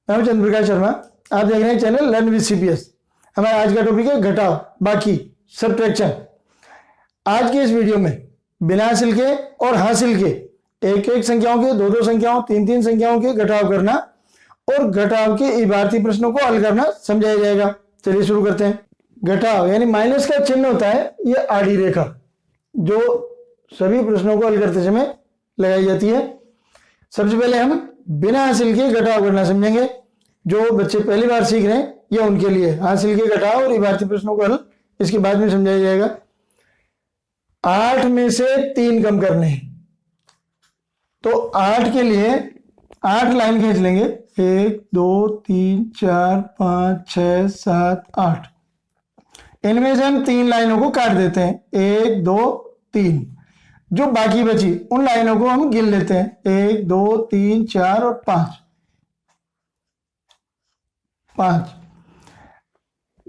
मैं हूं चंद्र प्रकाश शर्मा। आप देख रहे हैं चैनल लर्न विद सीपीएस। हमारा आज का टॉपिक है घटाव, बाकी, सब्ट्रैक्शन। आज के इस वीडियो में बिना हासिल के और हासिल के एक एक संख्याओं के, दो दो संख्याओं, तीन तीन संख्याओं के घटाव करना और घटाव के इबारती प्रश्नों को हल करना समझाया जाएगा। चलिए शुरू करते हैं। घटाव यानी माइनस का चिन्ह होता है ये आड़ी रेखा, जो सभी प्रश्नों को हल करते समय लगाई जाती है। सबसे पहले हम बिना हासिल के घटाव करना समझेंगे। जो बच्चे पहली बार सीख रहे हैं ये उनके लिए हासिल के घटाव और इबारती प्रश्नों को हल इसके बाद में समझाया जाएगा। 8 में से 3 कम करने हैं, तो 8 के लिए 8 लाइन खींच लेंगे। 1 2 3 4 5 6 7 8। इनमें से हम 3 लाइनों को काट देते हैं, 1 2 3। जो बाकी बची उन लाइनों को हम गिन लेते हैं, 1 2 3 4 और 5।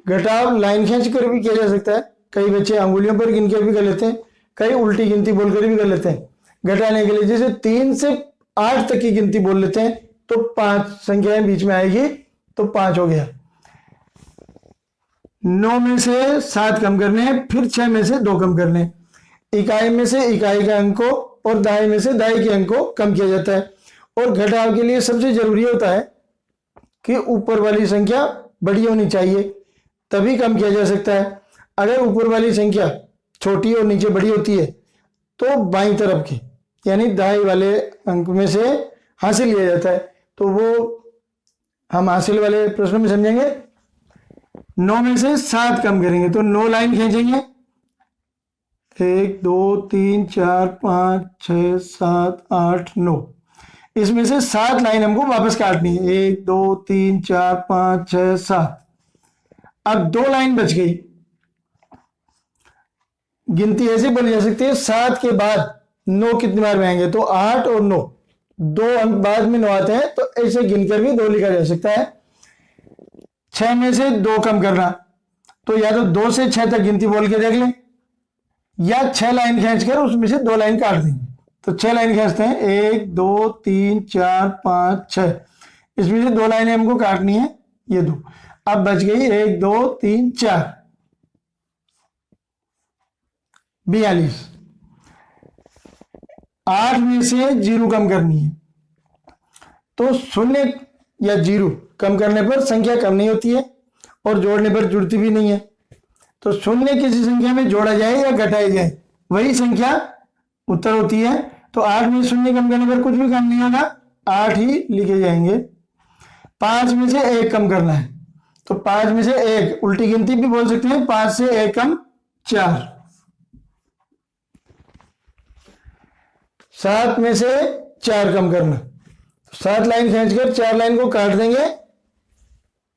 घटाव लाइन खींच कर भी किया जा सकता है। कई बच्चे अंगुलियों पर गिन के भी कर लेते हैं, कई उल्टी गिनती बोलकर भी कर लेते हैं। घटाने के लिए जैसे 3 से 8 तक की गिनती बोल लेते हैं तो 5 संख्याएं बीच में आएगी, तो 5 हो गया। 9 में से 7 कम करने हैं, फिर 6 में से 2 कम करने हैं। इकाई में से इकाई के अंक को और दहाई में से दहाई के अंक को कम किया जाता है। और घटाव के लिए सबसे जरूरी होता है कि ऊपर वाली संख्या बड़ी होनी चाहिए, तभी कम किया जा सकता है। अगर ऊपर वाली संख्या छोटी और नीचे बड़ी होती है तो बाईं तरफ की यानी दहाई वाले अंक में से हासिल लिया जाता है। तो वो हम हासिल वाले प्रश्नों में समझेंगे। 9 में से 7 कम करेंगे तो 9 लाइन खींचेंगे, 1 2 3 4 5 6 7 8 9। इसमें से 7 लाइन हमको वापस काटनी है, 1 2 3 4 5 6 7। अब 2 लाइन बच गई। गिनती ऐसे बोली जा सकती है, 7 के बाद 9 कितनी बार में आएंगे, तो 8 और 9, 2 अंक बाद में 9 आते हैं, तो ऐसे गिनकर भी 2 लिखा जा सकता है। 6 में से 2 कम करना, तो या तो 2 से 6 तक गिनती बोल के देख लें, या 6 लाइन खींचकर उसमें से 2 लाइन काट देंगे। तो 6 लाइन खींचते हैं, 1 2 3 4 5 6। इसमें से 2 लाइनें हमको काटनी है, ये 2। अब बच गई 1 2 3 4, 42। 8 में से 0 कम करनी है, तो 0 या 0 कम करने पर संख्या कम नहीं होती है और जोड़ने पर जुड़ती भी नहीं है। तो 0 किसी संख्या में जोड़ा जाए या घटाया जाए वही संख्या उत्तर होती है। तो 8 में 0 कम करने पर कुछ भी कम नहीं होगा, 8 ही लिखे जाएंगे। 5 में से 1 कम करना है, तो 5 में से 1 उल्टी गिनती भी बोल सकते हैं, 5 से 1 कम 4। 7 में से 4 कम करना, 7 लाइन खींचकर 4 लाइन को काट देंगे,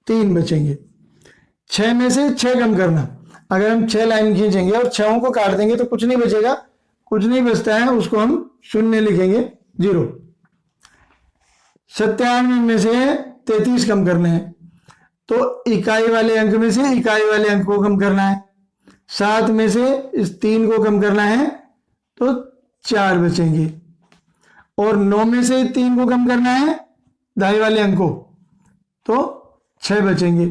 3 बचेंगे। 6 में से 6 कम करना, अगर हम 6 लाइन खींचेंगे और 6 को काट देंगे तो कुछ नहीं बचेगा, कुछ नहीं बचता है, उसको हम 0 लिखेंगे, 0। 97 में से 33 कम करने हैं, तो इकाई वाले अंक में से इकाई वाले अंक को कम करना है। 7 में से इस 3 को कम करना है, तो 4 बचेंगे। और 9 में से 3 को कम करना है दहाई वाले अंक को, तो 6 बचेंगे।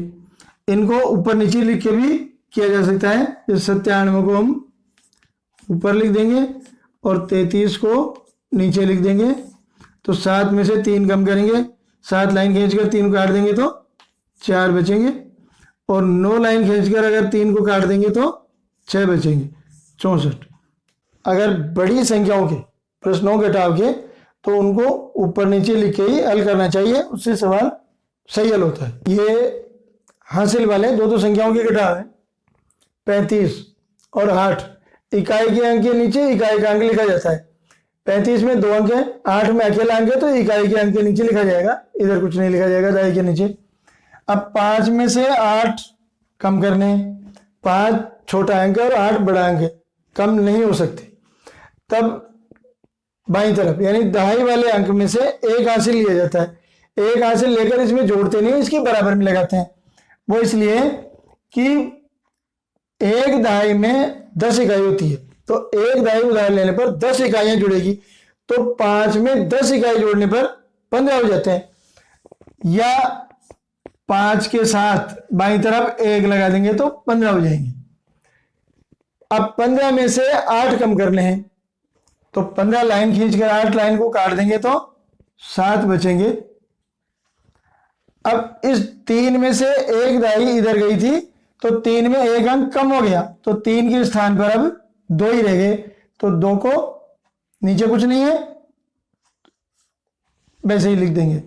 इनको ऊपर नीचे लिख के भी किया जा सकता है। इस 97 को हम ऊपर लिख देंगे और 33 को नीचे लिख देंगे। तो 7 में से 3 कम करेंगे, 7 लाइन खींचकर 3 काट देंगे तो 4 बचेंगे। और 9 लाइन खींचकर अगर 3 को काट देंगे तो 6 बचेंगे, 64। अगर बड़ी संख्याओं के प्रश्नों घटाव के तो उनको ऊपर नीचे लिख के ही हल करना चाहिए, उससे सवाल सही हल होता है। ये हासिल वाले दो संख्याओं के घटाव है। 35 और 8, इकाई के अंक के नीचे इकाई का अंक लिखा जाता है। 35 में 2 अंक है, 8 में अकेला अंक है, तो इकाई के अंक के नीचे लिखा जाएगा, इधर कुछ नहीं लिखा जाएगा दहाई के नीचे। अब 5 में से 8 कम करने, 5 छोटा अंक है और 8 बड़ा अंक है, कम नहीं हो सकते। तब बाईं तरफ यानी दहाई वाले अंक में से 1 हासिल लिया जाता है। 1 हासिल लेकर इसमें जोड़ते नहीं, इसके बराबर में लगाते हैं। वो इसलिए कि 1 दहाई में 10 इकाई होती है, तो 1 दहाई उधार लेने पर 10 इकाइयां जुड़ेगी, तो 5 में 10 इकाई जोड़ने पर 15 हो जाते हैं। या 5 के साथ बाईं तरफ 1 लगा देंगे तो 15 हो जाएंगे। अब 15 में से 8 कम करने हैं, तो 15 लाइन खींचकर 8 लाइन को काट देंगे तो 7 बचेंगे। अब इस 3 में से एक दाई इधर गई थी, तो 3 में एक अंक कम हो गया, तो 3 के स्थान पर अब 2 ही रह गए, तो 2 को नीचे कुछ नहीं है वैसे ही लिख देंगे।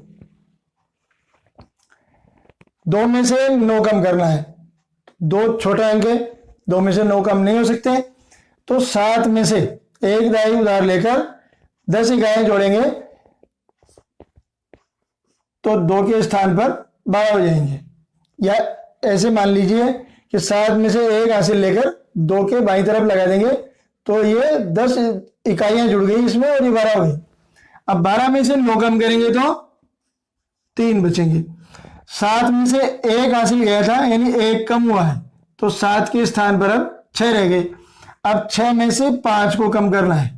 2 में से 9 कम करना है, 2 छोटा अंक है, 2 में से 9 कम नहीं हो सकते, तो 7 में से एक दाई उधार लेकर 10 इकाइयां जोड़ेंगे तो 2 के स्थान पर 12 हो जाएंगे। या ऐसे मान लीजिए कि 7 में से एक हासिल लेकर 2 के बाईं तरफ लगा देंगे तो ये 10 इकाइयां जुड़ गई इसमें और ये 12 हो गई। अब 12 में से 9 कम करेंगे तो 3 बचेंगे। 7 में से एक हासिल गया था यानी एक कम हुआ है, तो 7 के स्थान पर अब 6 रह गए। अब 6 में से 5 को कम करना है,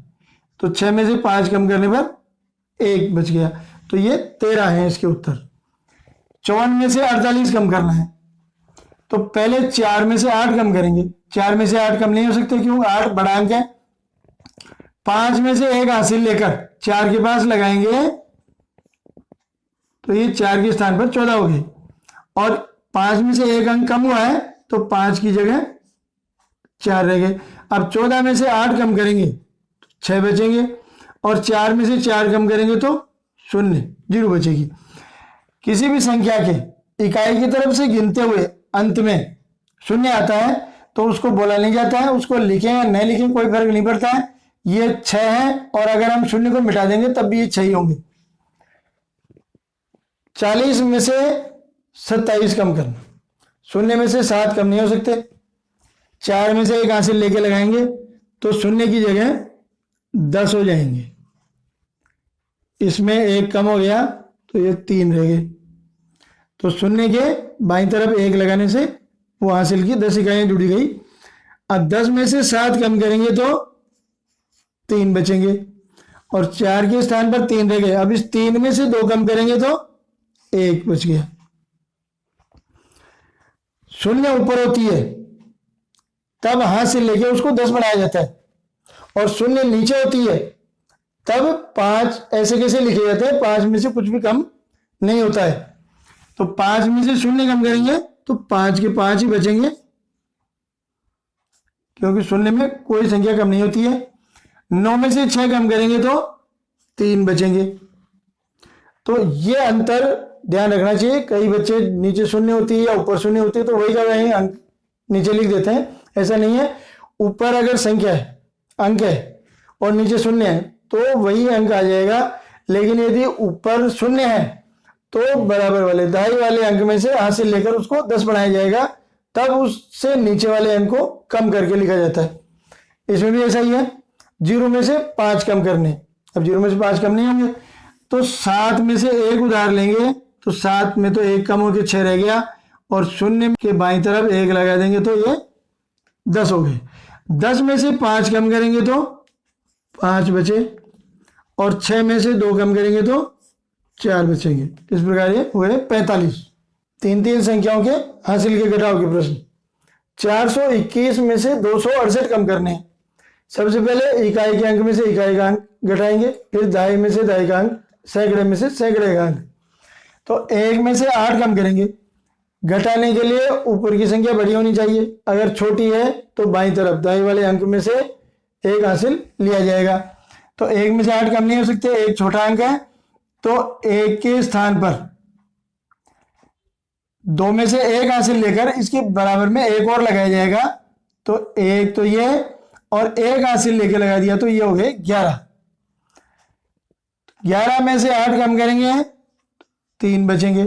तो 6 में से 5 कम करने पर 1 बच गया, तो ये 13 है इसके उत्तर। 54 में से 48 कम करना है, तो पहले 4 में से 8 कम करेंगे। 4 में से 8 कम नहीं हो सकते, क्यों? 8 बड़ा अंक है। 5 में से एक हासिल लेकर 4 के पास लगाएंगे तो ये 4 के स्थान पर 14 हो गए, और 5 में से एक अंक कम हुआ है तो 5 की जगह 4 रह गए। अब 14 में से 8 कम करेंगे तो 6 बचेंगे, और 4 में से 4 कम करेंगे तो 0 बचेगी। किसी भी संख्या के इकाई की तरफ से गिनते हुए अंत में 0 आता है तो उसको बोला नहीं जाता है, उसको लिखें या नहीं लिखें कोई फर्क नहीं पड़ता है, ये 6 है, और अगर हम 0 को मिटा देंगे तब भी ये 6 ही होंगे। 40 में से 27 कम करना, 0 में से 7 कम नहीं हो सकते, 4 में से एक हासिल लेके लगाएंगे तो 0 की जगह 10 हो जाएंगे। इसमें एक कम हो गया तो ये 3 रह गए, तो 0 के बाईं तरफ 1 लगाने से वो हासिल की 10 इकाइयां जुड़ी गई। अब 10 में से 7 कम करेंगे तो 3 बचेंगे, और 4 के स्थान पर 3 रह गए। अब इस 3 में से 2 कम करेंगे तो 1 बच गया। 0 ऊपर होती है तब हासिल लेके उसको 10 बढ़ाया जाता है, और 0 नीचे होती है तब 5 ऐसे कैसे लिखे जाते हैं, 5 में से कुछ भी कम नहीं होता है। तो 5 में से 0 कम करेंगे तो 5 के 5 ही बचेंगे, क्योंकि 0 में कोई संख्या कम नहीं होती है। 9 में से 6 कम करेंगे तो 3 बचेंगे। तो ये अंतर ध्यान रखना चाहिए। कई बच्चे नीचे 0 होती है या ऊपर 0 होती है तो वही का वही अंक नीचे लिख देते हैं, ऐसा नहीं है। ऊपर अगर संख्या है, अंक है, और नीचे 0 है तो वही अंक आ जाएगा, लेकिन यदि ऊपर 0 है तो बराबर वाले दाई वाले अंक में से हासिल लेकर उसको 10 बढ़ाया जाएगा, तब उससे नीचे वाले अंक को कम करके लिखा जाता है। इसमें भी ऐसा ही है। 0 में से 5 कम करने, अब 0 में से 5 कम नहीं होंगे तो 7 में से एक उधार लेंगे, तो 7 में तो एक कम होकर 6 रह गया, और 0 के बाईं तरफ 1 लगा देंगे तो ये 10 हो गए। 10 में से 5 कम करेंगे तो 5 बचे, और 6 में से 2 कम करेंगे तो 4 बचेंगे। इस प्रकार ये हुए 45। 3 संख्याओं के हासिल के घटाव के प्रश्न। 421 में से 268 कम करने हैं। सबसे पहले इकाई के अंक में से इकाई का अंक घटाएंगे, फिर दाई में से दाई का अंक, सैकड़े में से सैकड़े का अंक। तो 1 में से 8 कम करेंगे। घटाने के लिए ऊपर की संख्या बड़ी होनी चाहिए, अगर छोटी है तो बाईं तरफ दाई वाले अंक में से एक हासिल लिया जाएगा। तो 1 में से 8 कम नहीं हो सकते, एक छोटा अंक है, तो 1 के स्थान पर 2 में से एक हासिल लेकर इसके बराबर में एक और लगाया जाएगा, तो 1 तो ये और एक हासिल लेके लगा दिया तो ये हो गए 11। 11 में से 8 कम करेंगे 3 बचेंगे।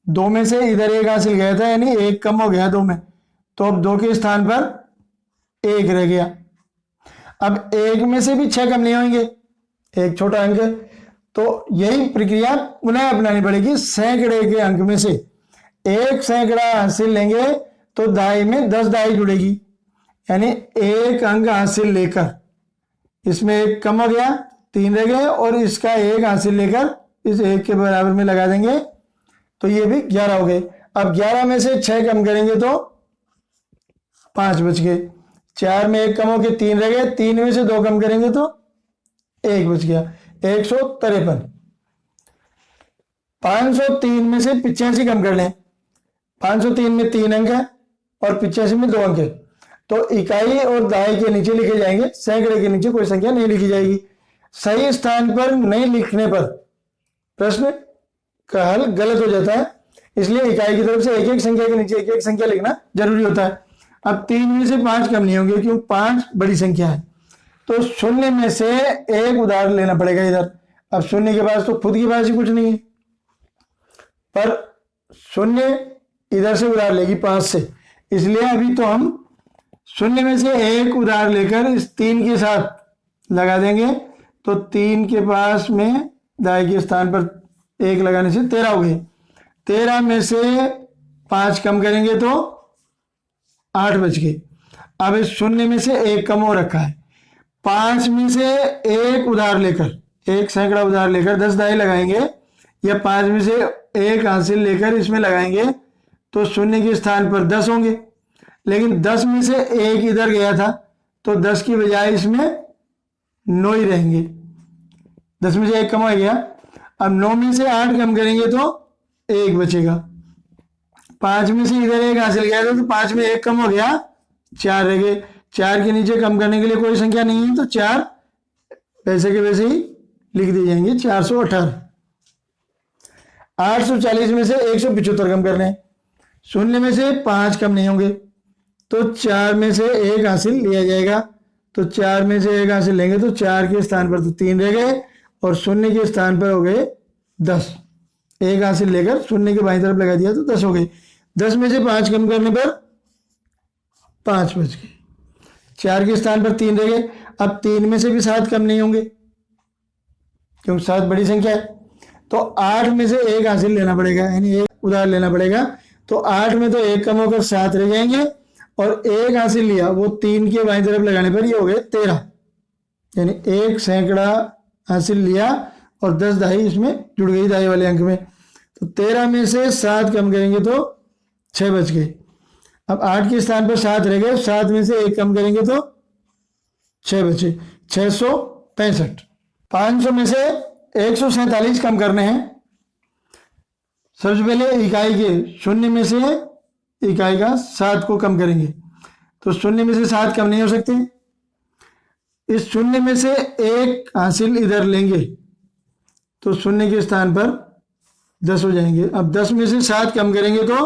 2 में से इधर एक हासिल गया था यानी एक कम हो गया 2 में, तो अब 2 के स्थान पर 1 रह गया। अब 1 में से भी 6 कम नहीं होंगे, एक छोटा अंक है, तो यही प्रक्रिया पुनः अपनानी पड़ेगी। सैकड़े के अंक में से एक सैकड़ा हासिल लेंगे तो दाई में 10 दाई जुड़ेगी, यानी एक अंक हासिल लेकर इसमें एक कम हो गया 3 रह गए, और इसका एक हासिल लेकर इस 1 के बराबर में लगा देंगे तो ये भी 11 हो गए। अब 11 में से 6 कम करेंगे तो 5 बच गए। 4 में 1 कम हो के 3 रह गए। 3 में से 2 कम करेंगे तो 1 बच गया। 153। 503 में से 85 कम कर लें। 503 में 3 अंक है और 85 में 2 अंक है, तो इकाई और दहाई के नीचे लिखे जाएंगे, सैकड़े के नीचे कोई संख्या नहीं लिखी जाएगी। सही स्थान पर नहीं लिखने पर प्रश्न का हल गलत हो जाता है, इसलिए इकाई की तरफ से एक एक संख्या के नीचे एक एक संख्या लिखना जरूरी होता है। अब 3 में से 5 कम नहीं होंगे क्यों 5 बड़ी संख्या है, तो शून्य में से एक उधार लेना पड़ेगा इधर। अब शून्य के पास तो खुद के पास ही कुछ नहीं है, पर शून्य इधर से उधार लेगी 5 से, इसलिए अभी तो हम शून्य में से एक उधार लेकर इस 3 के साथ लगा देंगे, तो 3 के पास में दाएं के स्थान पर 1 लगाने से 13 हो गए। 13 में से 5 कम करेंगे तो 8 बच गए। अब इस शून्य में से 1 कम हो रखा है। 5 में से 1 उधार लेकर, 1 सैकड़ा उधार लेकर 10 दाएं लगाएंगे, या 5 में से 1 हासिल लेकर इसमें लगाएंगे तो शून्य के स्थान पर 10 होंगे। लेकिन 10 में से 1 इधर गया था तो 10 की बजाय इसमें 9 ही रहेंगे। 10 में से 1 कम हो गया। अब 9 में से 8 कम करेंगे तो 1 बचेगा। 5 में से इधर 1 हासिल किया था तो 5 में 1 कम हो गया, 4 रह गए। 4 के नीचे कम करने के लिए कोई संख्या नहीं है, तो 4 वैसे के वैसे ही लिख दिए जाएंगे। 418। 840 में से 175 कम करने हैं। शून्य में से 5 कम नहीं होंगे, तो 4 में से 1 हासिल लिया जाएगा, तो 4 में से 1 हासिल लेंगे तो 4 के स्थान पर तो 3 रह गए और शून्य के स्थान पर हो गए 10। 1 हासिल लेकर शून्य के बाईं तरफ लगा दिया तो 10 हो गए। 10 में से 5 कम करने पर 5 बच गए। 4 के स्थान पर 3 रह गए। अब 3 में से भी 7 कम नहीं होंगे क्योंकि 7 बड़ी संख्या है, तो 8 में से 1 हासिल लेना पड़ेगा, यानी 1 उधार लेना पड़ेगा, तो 8 में तो 1 कम होकर 7 रह जाएंगे और 1 हासिल लिया वो 3 के बाईं तरफ लगाने पर ये हो गए 13, यानी 1 सैकड़ा हासिल लिया और 10 दाई इसमें जुड़ गई दाई वाले अंक में, तो 13 में से 7 कम करेंगे तो 6 बच गए। अब 8 के स्थान पर 7 रह गए, 7 में से 1 कम करेंगे तो 6 बचे। 665। 500 में से 147 कम करने हैं। सबसे पहले इकाई के शून्य में से इकाई का 7 को कम करेंगे, तो शून्य में से 7 कम नहीं हो सकते। इस शून्य में से 1 हासिल इधर लेंगे तो शून्य के स्थान पर 10 हो जाएंगे। अब 10 में से 7 कम करेंगे तो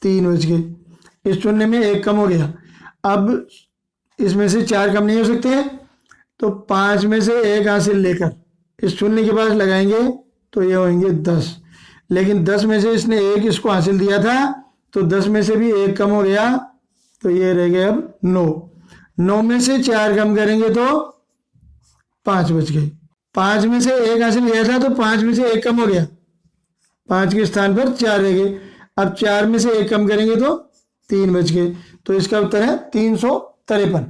3 बच गए। इस शून्य में 1 कम हो गया। अब इसमें से 4 कम नहीं हो सकते, तो 5 में से 1 हासिल लेकर इस शून्य के पास लगाएंगे तो ये होंगे 10। लेकिन 10 में से इसने 1 इसको हासिल दिया था, तो 10 में से भी 1 कम हो गया, तो ये रह गए अब 9। 9 में से 4 कम करेंगे तो 5 बच गए। 5 में से 1 हासिल किया था तो 5 में से 1 कम हो गया, 5 के स्थान पर 4 रह गए। अब 4 में से 1 कम करेंगे तो 3 बच गए, तो इसका उत्तर है 353।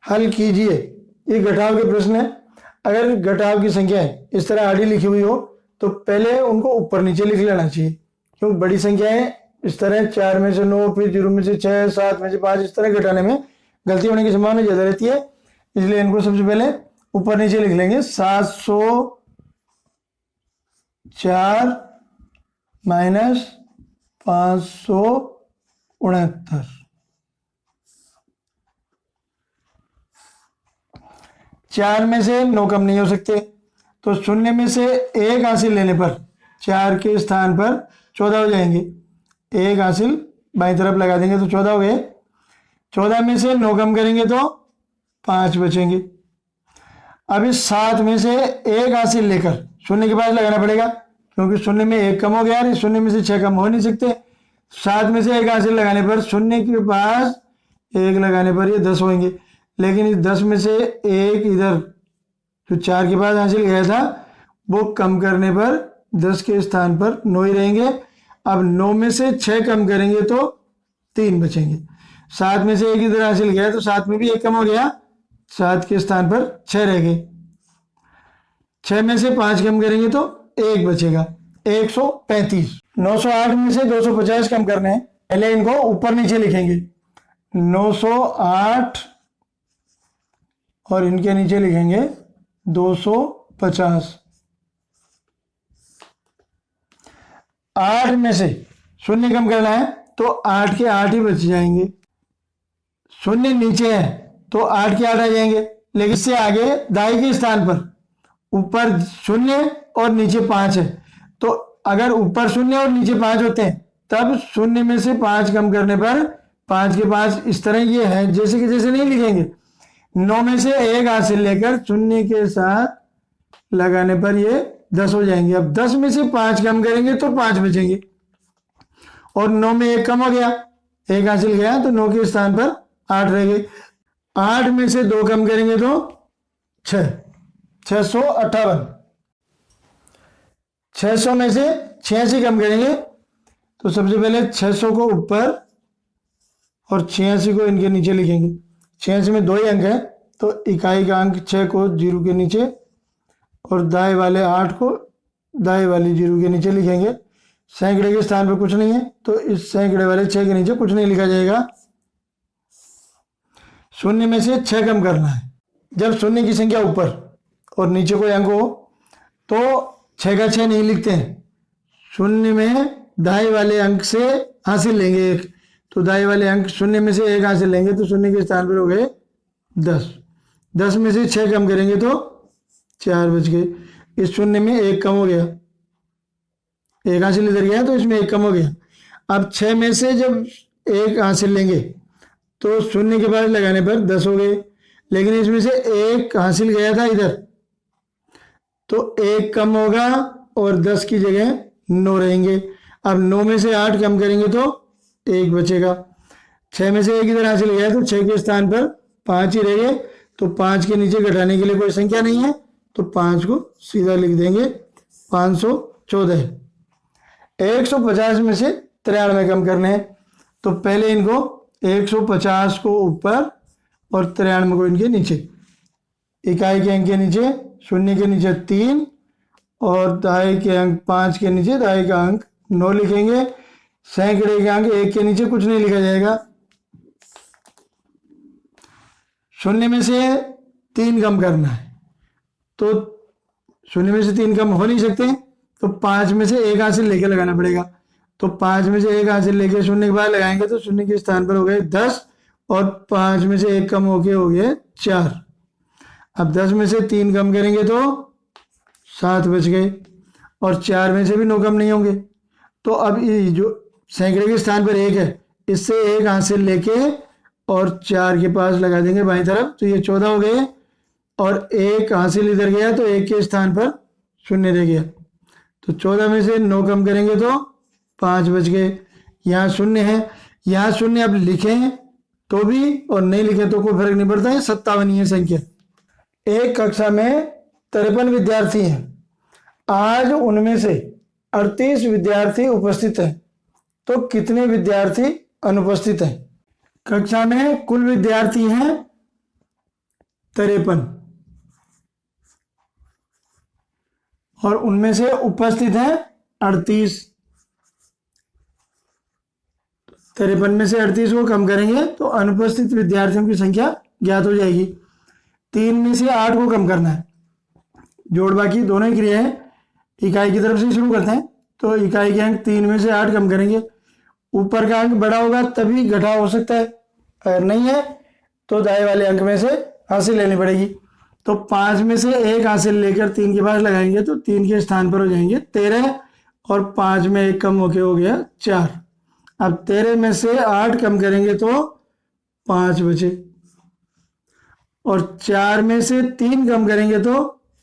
हल कीजिए। ये घटाव के प्रश्न है। अगर घटाव की संख्या इस तरह आड़ी लिखी हुई हो तो पहले उनको ऊपर नीचे लिख लेना चाहिए, क्योंकि बड़ी संख्याएं इस तरह 4 में से 9, फिर 0 में से 6, 7 में से 5 इस तरह घटाने में गलती होने की संभावना ज़्यादा रहती है, इसलिए इनको सबसे पहले ऊपर नीचे लिख लेंगे। 704 माइनस 569। 4 में से 9 कम नहीं हो सकते, तो शून्य में से 1 हासिल लेने पर 4 के स्थान पर 14 हो जाएंगे। 1 हासिल बाईं तरफ लगा देंगे तो 14 हो गए। 14 में से 9 कम करेंगे तो 5 बचेंगे। अब इस 7 में से 1 हासिल लेकर शून्य के पास लगाना पड़ेगा, क्योंकि शून्य में 1 कम हो गया और शून्य में से 6 कम हो नहीं सकते। 7 में से 1 हासिल लगाने पर शून्य के पास 1 लगाने पर ये 10 होंगे, लेकिन इस 10 में से 1 इधर जो 4 के पास हासिल गया था वो कम करने पर 10 के स्थान पर 9 ही रहेंगे। अब 9 में से 6 कम करेंगे तो 3 बचेंगे। 7 में से 1 इधर हासिल गया तो 7 में भी 1 कम हो गया, 7 के स्थान पर 6 रह गए। 6 में से 5 कम करेंगे तो 1 बचेगा, 135। 908 में से 250 कम करने हैं, पहले इनको ऊपर नीचे लिखेंगे। 908 और इनके नीचे लिखेंगे 250। 8 में से शून्य कम करना है तो 8 के 8 ही बच जाएंगे। शून्य नीचे है तो 8 के 8 आ जाएंगे, लेकिन इससे आगे दाएं के स्थान पर ऊपर शून्य और नीचे 5 है, तो अगर ऊपर शून्य और नीचे 5 होते हैं तब शून्य में से 5 कम करने पर 5 के 5 इस तरह ये है, जैसे कि जैसे नहीं लिखेंगे। 9 में से 1 हासिल लेकर शून्य के साथ लगाने पर ये 10 हो जाएंगे। अब 10 में से 5 कम करेंगे तो 5 बचेंगे, और 9 में 1 कम हो गया, 1 हासिल गया तो 9 के स्थान पर 8 रह गए। 8 में से 2 कम करेंगे तो 6, 658। 600 में से 86 कम करेंगे तो सबसे पहले 600 को ऊपर और 86 को इनके नीचे लिखेंगे। 86 में 2 ही अंक है तो इकाई का अंक 6 को 0 के नीचे और दाएं वाले 8 को दाएं वाली 0 के नीचे लिखेंगे। सैकड़े के स्थान पर कुछ नहीं है तो इस सैकड़े वाले 6 के नीचे कुछ नहीं लिखा जाएगा। शून्य में से 6 कम करना है। जब शून्य की संख्या ऊपर और नीचे कोई अंक हो तो 6 का 6 नहीं लिखते हैं, शून्य में दाएं वाले अंक से हासिल लेंगे 1, तो दाएं वाले अंक शून्य में से 1 हासिल लेंगे तो शून्य के स्थान पर हो गए 10। 10 में से 6 कम करेंगे तो 4 बच गए। इस शून्य में 1 कम हो गया, 1 हासिल इधर गया तो इसमें 1 कम हो गया। अब 6 में से जब 1 हासिल लेंगे तो शून्य के बाद लगाने पर 10 हो गए, लेकिन इसमें से 1 हासिल गया था इधर तो 1 कम होगा और 10 की जगह 9 रहेंगे। अब 9 में से 8 कम करेंगे तो 1 बचेगा। 6 में से 1 इधर हासिल गया तो 6 के स्थान पर 5 ही रह गए, तो 5 के नीचे घटाने के लिए कोई संख्या नहीं है तो 5 को सीधा लिख देंगे 514। 150 में से 93 कम करने हैं तो पहले इनको 150 को ऊपर और 93 को इनके नीचे। इकाई के अंक के नीचे शून्य के नीचे 3 और दाएं के अंक 5 के नीचे दाएं का अंक 9 लिखेंगे। सैकड़े के अंक 1 के नीचे कुछ नहीं लिखा जाएगा। शून्य में से 3 कम करना है तो शून्य में से 3 कम हो नहीं सकते तो 5 में से 1 हासिल लेके लगाना पड़ेगा। तो 5 में से 1 हासिल लेके शून्य के बाद लगाएंगे तो शून्य के स्थान पर हो गए 10 और 5 में से 1 कम होके हो गए 4। अब 10 में से 3 कम करेंगे तो 7 बच गए और 4 में से भी 9 कम नहीं होंगे। तो अब ये जो सैकड़े के स्थान पर 1 है इससे 1 हासिल लेके और 4 के पास लगा देंगे बाईं तरफ तो ये 14 हो गए, और 1 हासिल इधर गया तो 1 के स्थान पर शून्य रह गया। तो 14 में से 9 कम करेंगे तो 5 बच गए। यहाँ शून्य है, यहाँ शून्य अब लिखें तो भी और नहीं लिखें तो कोई फर्क नहीं पड़ता है, 57 ही है संख्या। एक कक्षा में 53 विद्यार्थी हैं, आज उनमें से 38 विद्यार्थी उपस्थित हैं, तो कितने विद्यार्थी अनुपस्थित हैं? कक्षा में कुल विद्यार्थी हैं 53 और उनमें से उपस्थित हैं 38। 53 में से 38 को कम करेंगे तो अनुपस्थित विद्यार्थियों की संख्या ज्ञात हो जाएगी। 3 में से 8 को कम करना है, जोड़ बाकी दोनों ही क्रिया है। इकाई की तरफ से शुरू करते हैं तो इकाई के अंक 3 में से 8 कम करेंगे। ऊपर का अंक बड़ा होगा तभी घटाव हो सकता है, अगर नहीं है तो दाएं वाले अंक में से हासिल लेनी पड़ेगी। तो 5 में से 1 हासिल लेकर 3 के पास लगाएंगे तो 3 के स्थान पर हो जाएंगे 13 और 5 में 1 कम होके हो गया 4। अब 13 में से 8 कम करेंगे तो 5 बचे और 4 में से 3 कम करेंगे तो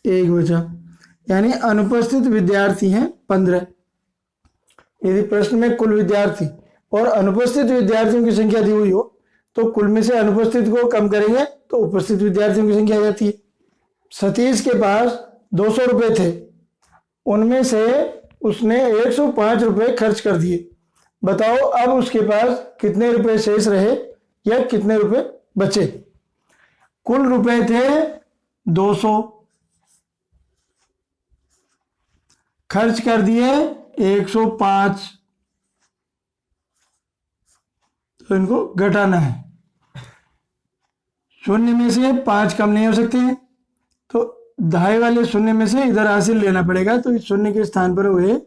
1 बचा, यानी अनुपस्थित विद्यार्थी हैं 15। यदि प्रश्न में कुल विद्यार्थी और अनुपस्थित विद्यार्थियों की संख्या दी हुई हो तो कुल में से अनुपस्थित को कम करेंगे तो उपस्थित विद्यार्थियों की संख्या आ जाती है। सतीश के पास 200 रुपये थे, उनमें से उसने 105 रुपये खर्च कर दिए। बताओ अब उसके पास कितने रुपए शेष रहे या कितने रुपए बचे? कुल रुपए थे 200 खर्च कर दिए 105, तो इनको घटाना है। शून्य में से 5 कम नहीं हो सकते हैं, तो दाएं वाले शून्य में से इधर हासिल लेना पड़ेगा, तो इस शून्य के स्थान पर हुए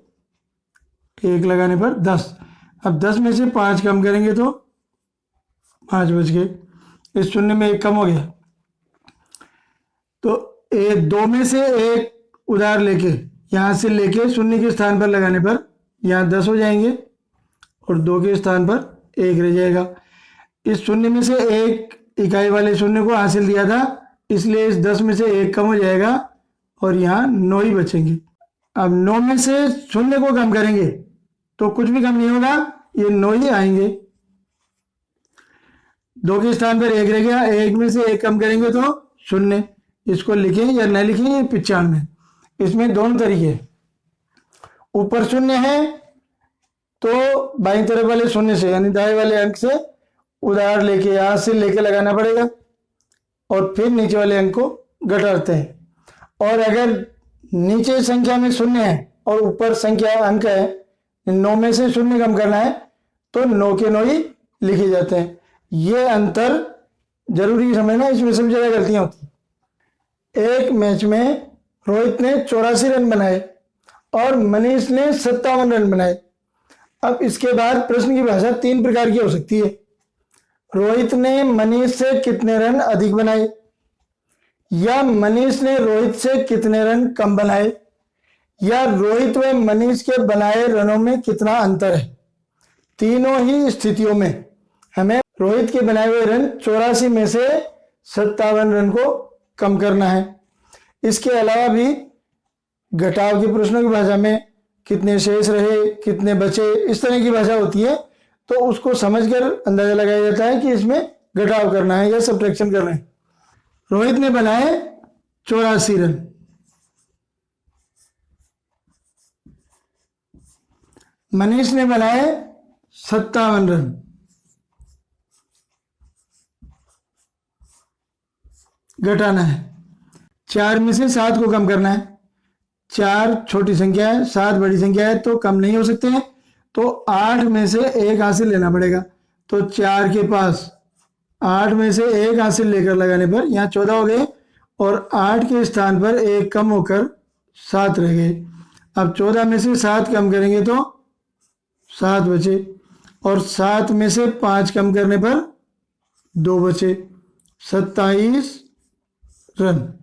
1 लगाने पर 10। अब 10 में से 5 कम करेंगे तो 5 बच गए, इस शून्य में 1 कम हो गया। तो 2 में से 1 उधार लेके यहाँ से लेके शून्य के स्थान पर लगाने पर यहाँ 10 हो जाएंगे और 2 के स्थान पर 1 रह जाएगा। इस शून्य में से 1 इकाई वाले शून्य को हासिल दिया था, इसलिए इस 10 में से 1 कम हो जाएगा और यहाँ 9 ही बचेंगे। अब 9 में से शून्य को कम करेंगे तो कुछ भी कम नहीं होगा, ये 9 ही आएंगे। 2 के स्थान पर 1 रह गया, 1 में से 1 कम करेंगे तो शून्य। इसको लिखें या न लिखें, ये 95। इसमें दोनों तरीके, ऊपर शून्य है तो बाईं तरफ वाले शून्य से यानी दाएं वाले अंक से उधार लेके यहाँ से लेके लगाना पड़ेगा और फिर नीचे वाले अंक को घटाते हैं। और अगर नीचे संख्या में शून्य है और ऊपर संख्या अंक है, 9 में से शून्य कम करना है तो 9 के 9 ही लिखे जाते हैं। ये अंतर जरूरी समझना, इसमें सबसे ज्यादा गलतियां होती हैं। एक मैच में रोहित ने 84 रन बनाए और मनीष ने 57 रन बनाए। अब इसके बाद प्रश्न की भाषा 3 प्रकार की हो सकती है। रोहित ने मनीष से कितने रन अधिक बनाए, या मनीष ने रोहित से कितने रन कम बनाए, या रोहित व मनीष के बनाए रनों में कितना अंतर है। तीनों ही स्थितियों में हमें रोहित के बनाए हुए रन 84 में से 57 रन को कम करना है। इसके अलावा भी घटाव के प्रश्नों की भाषा में कितने शेष रहे, कितने बचे, इस तरह की भाषा होती है, तो उसको समझकर अंदाजा लगाया जाता है कि इसमें घटाव करना है या सब्ट्रैक्शन करना है। रोहित ने बनाए 84 रन, मनीष ने बनाए 57 रन, घटाना है। 4 में से 7 को कम करना है। 4 छोटी संख्या है, 7 बड़ी संख्या है, तो कम नहीं हो सकते हैं, तो 8 में से 1 हासिल लेना पड़ेगा। तो 4 के पास 8 में से 1 हासिल लेकर लगाने पर यहाँ 14 हो गए और 8 के स्थान पर 1 कम होकर 7 रह गए। अब 14 में से 7 कम करेंगे तो 7 बचे और 7 में से 5 कम करने पर 2 बचे, 27 रन।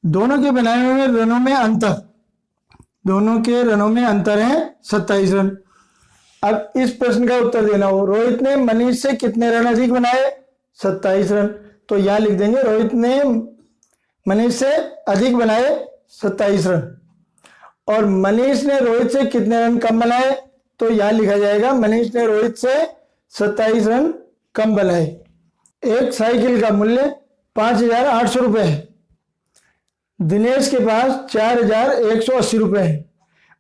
दोनों के बनाए हुए रनों में अंतर, दोनों के रनों में अंतर है 27 रन। अब इस प्रश्न का उत्तर देना हो, रोहित ने मनीष से कितने रन अधिक बनाए, 27 रन, तो यहां लिख देंगे रोहित ने मनीष से अधिक बनाए 27 रन। और मनीष ने रोहित से कितने रन कम बनाए, तो यहां लिखा जाएगा मनीष ने रोहित से 27 रन कम बनाए। एक साइकिल का मूल्य 5,800 रुपये है। दिनेश के पास 4,180 रुपये है।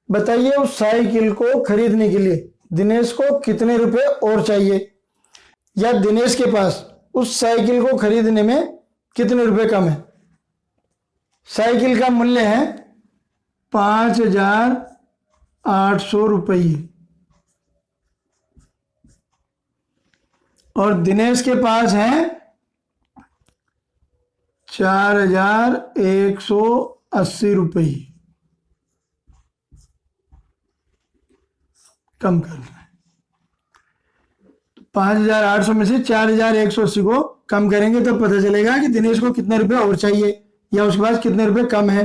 बताइए उस साइकिल को खरीदने के लिए दिनेश को कितने रुपए और चाहिए, या दिनेश के पास उस साइकिल को खरीदने में कितने रुपए कम है। साइकिल का मूल्य है 5,800 रुपये और दिनेश के पास है 4,180 रुपये। कम करना है। 5,800 में से 4,180 को कम करेंगे तो पता चलेगा कि दिनेश को कितने रुपए और चाहिए या उसके पास कितने रुपए कम है।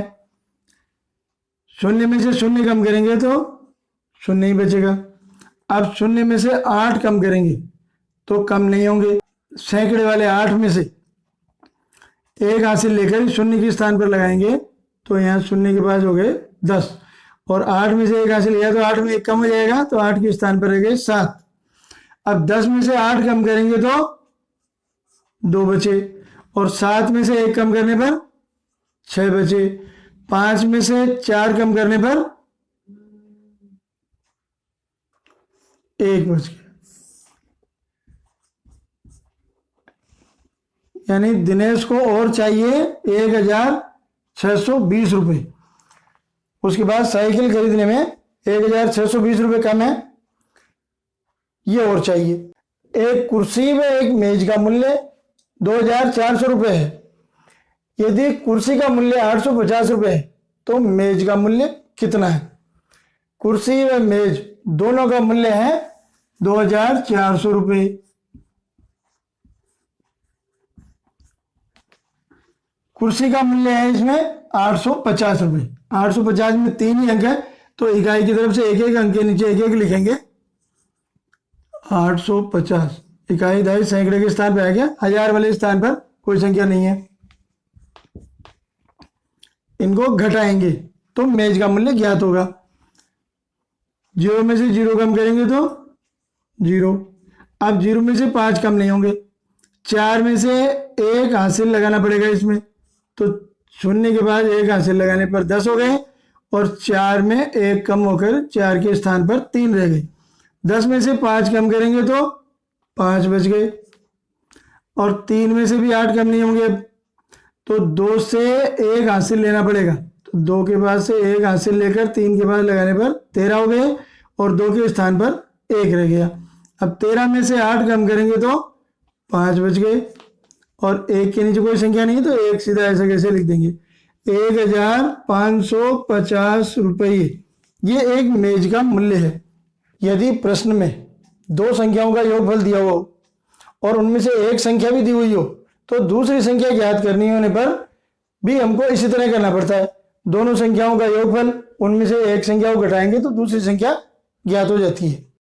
शून्य में से शून्य कम करेंगे तो शून्य ही बचेगा। अब शून्य में से 8 कम करेंगे तो कम नहीं होंगे। सैकड़े वाले 8 में से 1 हासिल लेकर शून्य के स्थान पर लगाएंगे तो यहाँ शून्य के पास हो गए 10 और 8 में से 1 हासिल किया तो 8 में 1 कम हो जाएगा तो 8 के स्थान पर रह गए 7। अब 10 में से 8 कम करेंगे तो 2 बचे और 7 में से 1 कम करने पर 6 बचे। 5 में से 4 कम करने पर 1 बच गया। यानी दिनेश को और चाहिए 1,620 रुपये। उसके बाद साइकिल खरीदने में 1620 रुपये कम है, ये और चाहिए। एक कुर्सी व एक मेज का मूल्य 2400 रुपये है। यदि कुर्सी का मूल्य 850 रुपये है तो मेज का मूल्य कितना है? कुर्सी व मेज दोनों का मूल्य है 2400 रुपये। कुर्सी का मूल्य है इसमें 850 रुपये। 850 में 3 ही अंक है तो इकाई की तरफ से एक एक अंक के नीचे एक एक लिखेंगे। 850 इकाई दहाई सैकड़े के स्थान पर आ गया, हजार वाले स्थान पर कोई संख्या नहीं है। इनको घटाएंगे तो मेज का मूल्य ज्ञात होगा। 0 में से 0 कम करेंगे तो 0। अब 0 में से 5 कम नहीं होंगे। 4 में से 1 हासिल लगाना पड़ेगा इसमें, तो शून्य के बाद 1 हासिल लगाने पर 10 हो गए और 4 में 1 कम होकर 4 के स्थान पर 3 रह गए। 10 में से 5 कम करेंगे तो 5 बच गए और 3 में से भी 8 कम नहीं होंगे, तो 2 से 1 हासिल लेना पड़ेगा। तो 2 के बाद से 1 हासिल लेकर 3 के बाद लगाने पर 13 हो गए और 2 के स्थान पर 1 रह गया। अब 13 में से 8 कम करेंगे तो 5 बच गए और 1 के नीचे कोई संख्या नहीं तो 1 सीधा ऐसा कैसे लिख देंगे। 1550 रुपये ये एक मेज का मूल्य है। यदि प्रश्न में 2 संख्याओं का योगफल दिया हो और उनमें से एक संख्या भी दी हुई हो तो दूसरी संख्या ज्ञात करनी होने पर भी हमको इसी तरह करना पड़ता है। दोनों संख्याओं का योगफल, उनमें से एक संख्या को घटाएंगे तो दूसरी संख्या ज्ञात हो जाती है।